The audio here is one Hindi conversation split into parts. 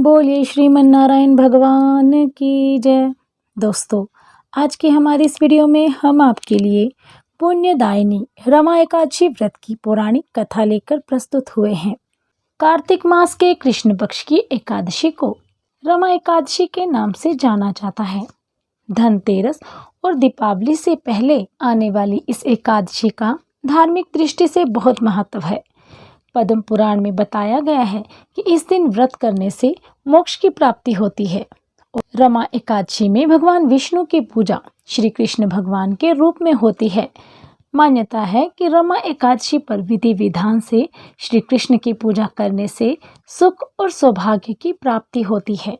बोलिए श्रीमन नारायण भगवान की जय। दोस्तों, आज की हमारी इस वीडियो में हम आपके लिए पुण्यदायिनी रमा एकादशी व्रत की पौराणिक कथा लेकर प्रस्तुत हुए हैं। कार्तिक मास के कृष्ण पक्ष की एकादशी को रमा एकादशी के नाम से जाना जाता है। धनतेरस और दीपावली से पहले आने वाली इस एकादशी का धार्मिक दृष्टि से बहुत महत्व है। पद्म पुराण में बताया गया है कि इस दिन व्रत करने से मोक्ष की प्राप्ति होती है। रमा एकादशी में भगवान विष्णु की पूजा श्री कृष्ण भगवान के रूप में होती है। मान्यता है कि रमा एकादशी पर विधि विधान से श्री कृष्ण की पूजा करने से सुख और सौभाग्य की प्राप्ति होती है।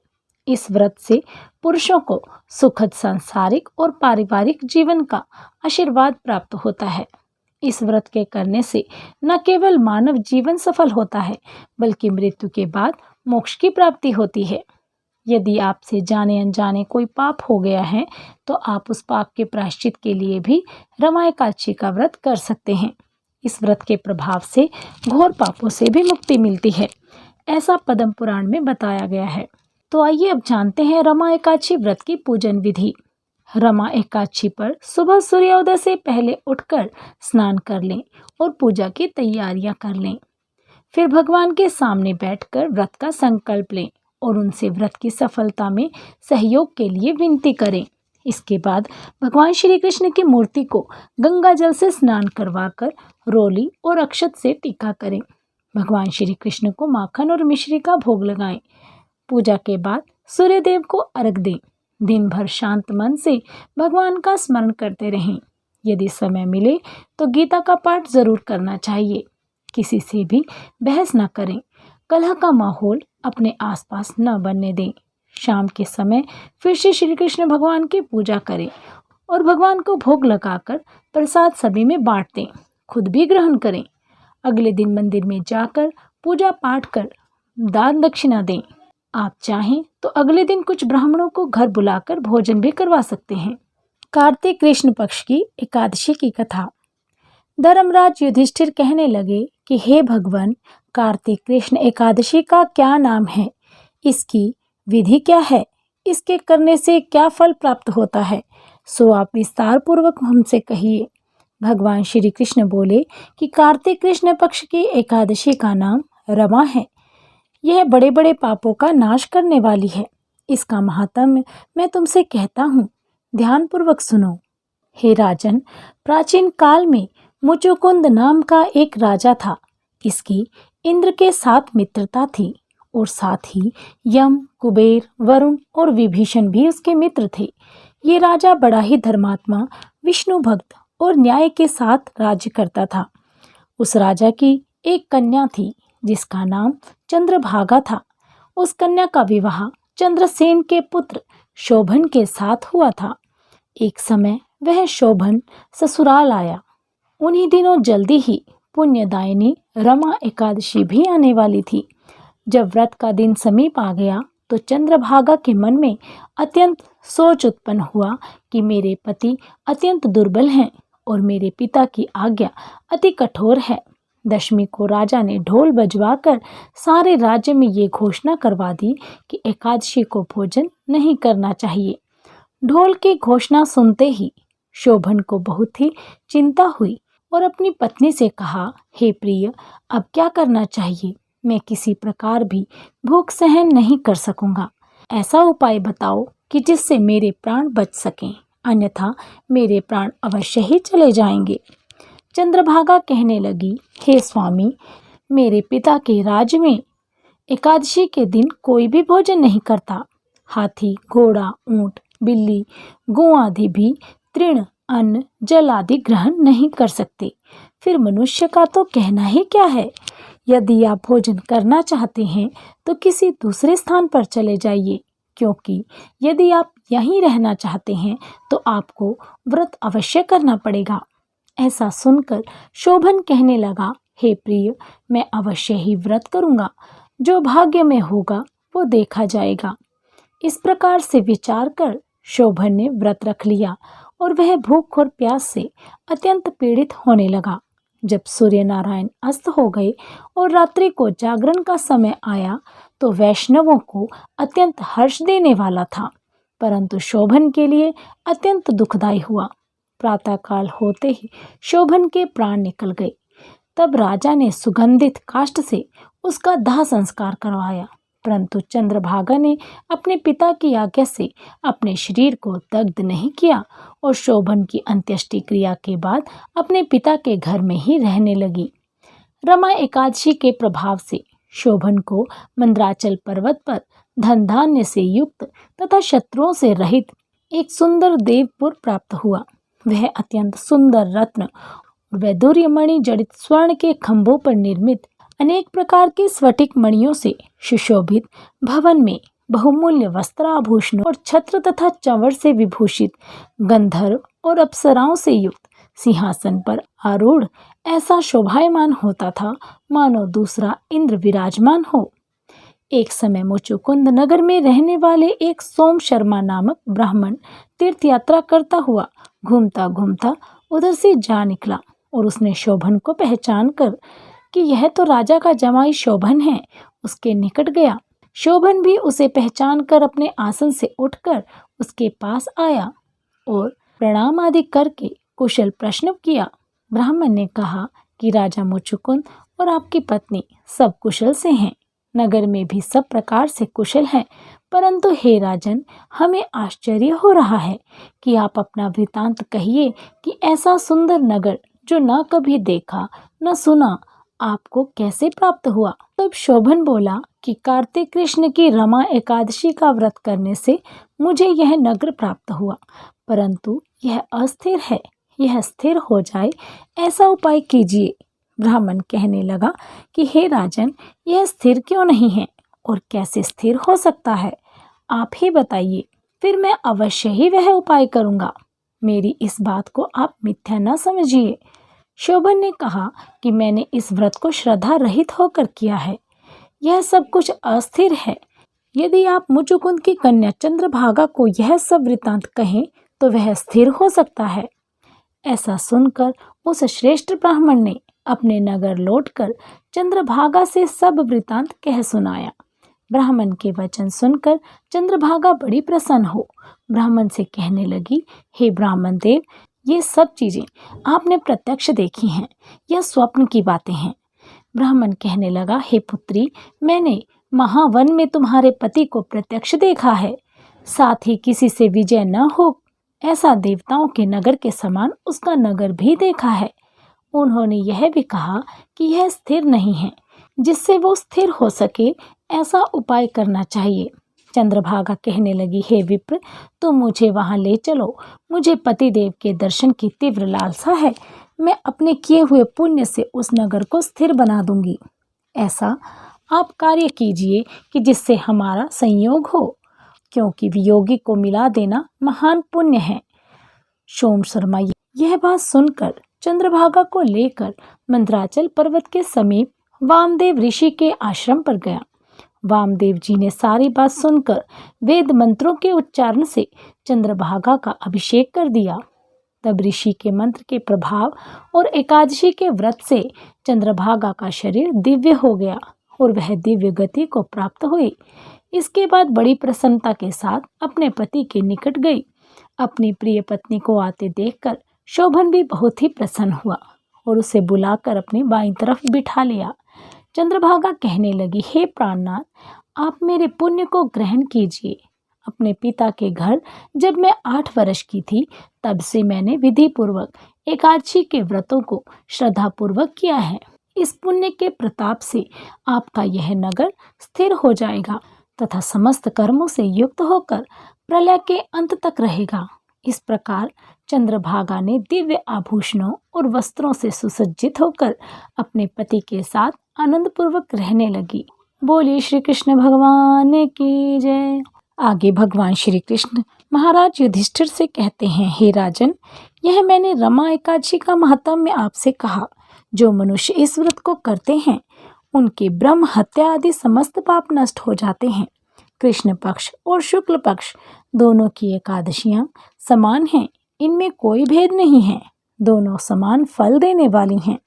इस व्रत से पुरुषों को सुखद सांसारिक और पारिवारिक जीवन का आशीर्वाद प्राप्त होता है। इस व्रत के करने से न केवल मानव जीवन सफल होता है, बल्कि मृत्यु के बाद मोक्ष की प्राप्ति होती है। यदि आपसे जाने अनजाने कोई पाप हो गया है, तो आप उस पाप के प्रायश्चित के लिए भी रमा एकादशी का व्रत कर सकते हैं। इस व्रत के प्रभाव से घोर पापों से भी मुक्ति मिलती है, ऐसा पद्म पुराण में बताया गया है। तो आइए अब जानते हैं रमा एकादशी व्रत की पूजन विधि। रमा एकादशी पर सुबह सूर्योदय से पहले उठकर स्नान कर लें और पूजा की तैयारियां कर लें। फिर भगवान के सामने बैठकर व्रत का संकल्प लें और उनसे व्रत की सफलता में सहयोग के लिए विनती करें। इसके बाद भगवान श्री कृष्ण की मूर्ति को गंगा जल से स्नान करवाकर रोली और अक्षत से टीका करें। भगवान श्री कृष्ण को माखन और मिश्री का भोग लगाएं। पूजा के बाद सूर्यदेव को अर्घ दें। दिन भर शांत मन से भगवान का स्मरण करते रहें। यदि समय मिले तो गीता का पाठ जरूर करना चाहिए। किसी से भी बहस न करें। कलह का माहौल अपने आसपास न बनने दें। शाम के समय फिर से श्री कृष्ण भगवान की पूजा करें और भगवान को भोग लगाकर प्रसाद सभी में बांट दें। खुद भी ग्रहण करें। अगले दिन मंदिर में जाकर पूजा पाठ कर दान दक्षिणा दें। आप चाहें तो अगले दिन कुछ ब्राह्मणों को घर बुलाकर भोजन भी करवा सकते हैं। कार्तिक कृष्ण पक्ष की एकादशी की कथा। धर्मराज युधिष्ठिर कहने लगे कि हे भगवान, कार्तिक कृष्ण एकादशी का क्या नाम है, इसकी विधि क्या है, इसके करने से क्या फल प्राप्त होता है, सो आप विस्तार पूर्वक हमसे कहिए। भगवान श्री कृष्ण बोले कि कार्तिक कृष्ण पक्ष की एकादशी का नाम रमा है। यह बड़े बड़े पापों का नाश करने वाली है। इसका महात्म्य मैं तुमसे कहता हूँ, ध्यानपूर्वक सुनो। हे राजन, प्राचीन काल में मुचुकुंद नाम का एक राजा था। इसकी इंद्र के साथ मित्रता थी और साथ ही यम, कुबेर, वरुण और विभीषण भी उसके मित्र थे। ये राजा बड़ा ही धर्मात्मा, विष्णु भक्त और न्याय के साथ राज्य करता था। उस राजा की एक कन्या थी जिसका नाम चंद्रभागा था। उस कन्या का विवाह चंद्रसेन के पुत्र शोभन के साथ हुआ था। एक समय वह शोभन ससुराल आया। उन्हीं दिनों जल्दी ही पुण्यदायिनी रमा एकादशी भी आने वाली थी। जब व्रत का दिन समीप आ गया तो चंद्रभागा के मन में अत्यंत सोच उत्पन्न हुआ कि मेरे पति अत्यंत दुर्बल हैं और मेरे पिता की आज्ञा अति कठोर है। दशमी को राजा ने ढोल बजवाकर सारे राज्य में ये घोषणा करवा दी कि एकादशी को भोजन नहीं करना चाहिए। ढोल की घोषणा सुनते ही शोभन को बहुत ही चिंता हुई और अपनी पत्नी से कहा, हे प्रिय, अब क्या करना चाहिए? मैं किसी प्रकार भी भूख सहन नहीं कर सकूंगा। ऐसा उपाय बताओ कि जिससे मेरे प्राण बच सकें, अन्यथा मेरे प्राण अवश्य ही चले जाएंगे। चंद्रभागा कहने लगी, हे स्वामी, मेरे पिता के राज्य में एकादशी के दिन कोई भी भोजन नहीं करता। हाथी, घोड़ा, ऊंट, बिल्ली, गौ आदि भी तृण, अन्न, जल आदि ग्रहण नहीं कर सकते। फिर मनुष्य का तो कहना ही क्या है। यदि आप भोजन करना चाहते हैं तो किसी दूसरे स्थान पर चले जाइए, क्योंकि यदि आप यहीं रहना चाहते हैं तो आपको व्रत अवश्य करना पड़ेगा। ऐसा सुनकर शोभन कहने लगा, हे प्रिय, मैं अवश्य ही व्रत करूंगा। जो भाग्य में होगा वो देखा जाएगा। इस प्रकार से विचार कर शोभन ने व्रत रख लिया और वह भूख और प्यास से अत्यंत पीड़ित होने लगा। जब सूर्य नारायण अस्त हो गए और रात्रि को जागरण का समय आया तो वैष्णवों को अत्यंत हर्ष देने वाला था, परंतु शोभन के लिए अत्यंत दुखदायी हुआ। प्रातःकाल होते ही शोभन के प्राण निकल गए। तब राजा ने सुगंधित काष्ठ से उसका दाह संस्कार करवाया, परंतु चंद्रभागा ने अपने पिता की आज्ञा से अपने शरीर को दग्ध नहीं किया और शोभन की अंत्येष्टि क्रिया के बाद अपने पिता के घर में ही रहने लगी। रमा एकादशी के प्रभाव से शोभन को मंद्राचल पर्वत पर धन धान्य से युक्त तथा शत्रुओं से रहित एक सुंदर देवपुर प्राप्त हुआ। वह अत्यंत सुंदर रत्न और वैदूर्य मणि जड़ित स्वर्ण के खंभों पर निर्मित अनेक प्रकार के स्फटिक मणियों से सुशोभित भवन में बहुमूल्य वस्त्राभूषणों और छत्र तथा चंवर से विभूषित गंधर्व और अप्सराओं से युक्त सिंहासन पर आरूढ़ ऐसा शोभायमान होता था मानो दूसरा इंद्र विराजमान हो। एक समय मुचुकुंद नगर में रहने वाले एक सोम शर्मा नामक ब्राह्मण तीर्थ यात्रा करता हुआ घूमता घूमता उधर से जा निकला और उसने शोभन को पहचान कर कि यह तो राजा का जमाई शोभन है, उसके निकट गया। शोभन भी उसे पहचान कर अपने आसन से उठकर उसके पास आया और प्रणाम आदि करके कुशल प्रश्न किया। ब्राह्मण ने कहा कि राजा मुचुकुंद और आपकी पत्नी सब कुशल से हैं, नगर में भी सब प्रकार से कुशल है, परंतु हे राजन, हमें आश्चर्य हो रहा है कि आप अपना वृतांत कहिए कि ऐसा सुंदर नगर जो न कभी देखा न सुना आपको कैसे प्राप्त हुआ। तब शोभन बोला कि कार्तिक कृष्ण की रमा एकादशी का व्रत करने से मुझे यह नगर प्राप्त हुआ, परंतु यह अस्थिर है, यह स्थिर हो जाए ऐसा उपाय कीजिए। ब्राह्मण कहने लगा कि हे राजन, यह स्थिर क्यों नहीं है और कैसे स्थिर हो सकता है, आप ही बताइए, फिर मैं अवश्य ही वह उपाय करूँगा। मेरी इस बात को आप मिथ्या न समझिए। शोभन ने कहा कि मैंने इस व्रत को श्रद्धा रहित होकर किया है, यह सब कुछ अस्थिर है। यदि आप मुचुकुंद की कन्या चंद्रभागा को यह सब वृतांत कहें तो वह स्थिर हो सकता है। ऐसा सुनकर उस श्रेष्ठ ब्राह्मण ने अपने नगर लौटकर चंद्रभागा से सब वृतांत कह सुनाया। ब्राह्मण के वचन सुनकर चंद्रभागा बड़ी प्रसन्न हो ब्राह्मण से कहने लगी, हे ब्राह्मण देव, ये सब चीजें आपने प्रत्यक्ष देखी हैं, यह स्वप्न की बातें हैं। ब्राह्मण कहने लगा, हे पुत्री, मैंने महावन में तुम्हारे पति को प्रत्यक्ष देखा है, साथ ही किसी से विजय न हो ऐसा देवताओं के नगर के समान उसका नगर भी देखा है। उन्होंने यह भी कहा कि यह स्थिर नहीं है, जिससे वो स्थिर हो सके ऐसा उपाय करना चाहिए। चंद्रभागा कहने लगी, हे विप्र, तुम मुझे वहां ले चलो, मुझे पतिदेव के दर्शन की तीव्र लालसा है, मैं अपने किए हुए पुण्य से उस नगर को स्थिर बना दूंगी। ऐसा आप कार्य कीजिए कि जिससे हमारा संयोग हो, क्योंकि वियोगी को मिला देना महान पुण्य है। सोम शर्मा यह बात सुनकर चंद्रभागा को लेकर मंदराचल पर्वत के समीप वामदेव ऋषि के आश्रम पर गया। वामदेव जी ने सारी बात सुनकर वेद मंत्रों के उच्चारण से चंद्रभागा का अभिषेक कर दिया। तब ऋषि के मंत्र के प्रभाव और एकादशी के व्रत से चंद्रभागा का शरीर दिव्य हो गया और वह दिव्य गति को प्राप्त हुई। इसके बाद बड़ी प्रसन्नता के साथ अपने पति के निकट गई। अपनी प्रिय पत्नी को आते देखकर शोभन भी बहुत ही प्रसन्न हुआ और उसे बुलाकर अपनी बाईं तरफ बिठा लिया। चंद्रभागा कहने लगी, हे प्राणनाथ, आप मेरे पुण्य को ग्रहण कीजिए। अपने पिता के घर जब मैं 8 वर्ष की थी, तब से मैंने विधि पूर्वक एकादशी के व्रतों को श्रद्धा पूर्वक किया है। इस पुण्य के प्रताप से आपका यह नगर स्थिर हो जाएगा तथा समस्त कर्मों से युक्त होकर प्रलय के अंत तक रहेगा। इस प्रकार चंद्रभागा ने दिव्य आभूषणों और वस्त्रों से सुसज्जित होकर अपने पति के साथ आनंद पूर्वक रहने लगी। बोलिए श्री कृष्ण भगवान की जय। आगे भगवान श्री कृष्ण महाराज युधिष्ठिर से कहते हैं, हे राजन, यह मैंने रमा एकादशी का महात्म्य आपसे कहा। जो मनुष्य इस व्रत को करते हैं उनके ब्रह्म हत्या आदि समस्त पाप नष्ट हो जाते हैं। कृष्ण पक्ष और शुक्ल पक्ष दोनों की एकादशियां समान हैं, इनमें कोई भेद नहीं है, दोनों समान फल देने वाली हैं।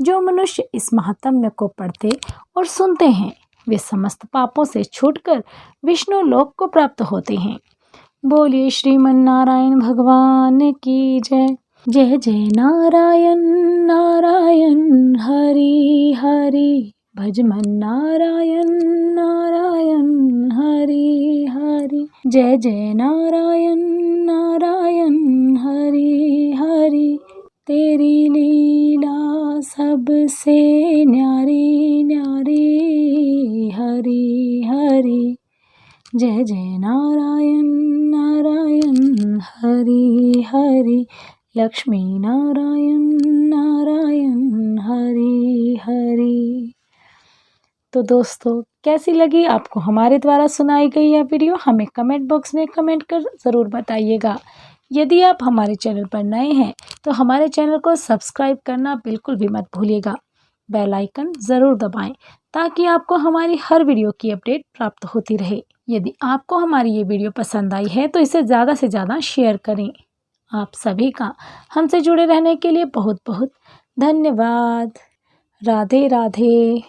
जो मनुष्य इस महात्म्य को पढ़ते और सुनते हैं वे समस्त पापों से छूटकर विष्णु लोक को प्राप्त होते हैं। बोलिए श्रीमन नारायण भगवान की जय। जय जय नारायण नारायण हरि हरि, भज मन नारायण नारायण हरि हरि। जय जय नारायण नारायण हरि हरि, तेरी लीला सबसे न्यारी न्यारी हरि हरि। जय जय नारायण नारायण हरि हरि, लक्ष्मी नारायण नारायण हरि हरि। तो दोस्तों, कैसी लगी आपको हमारे द्वारा सुनाई गई यह वीडियो? हमें कमेंट बॉक्स में कमेंट कर ज़रूर बताइएगा। यदि आप हमारे चैनल पर नए हैं तो हमारे चैनल को सब्सक्राइब करना बिल्कुल भी मत भूलिएगा। बेल आइकन ज़रूर दबाएं ताकि आपको हमारी हर वीडियो की अपडेट प्राप्त होती रहे। यदि आपको हमारी ये वीडियो पसंद आई है तो इसे ज़्यादा से ज़्यादा शेयर करें। आप सभी का हमसे जुड़े रहने के लिए बहुत बहुत धन्यवाद। राधे राधे।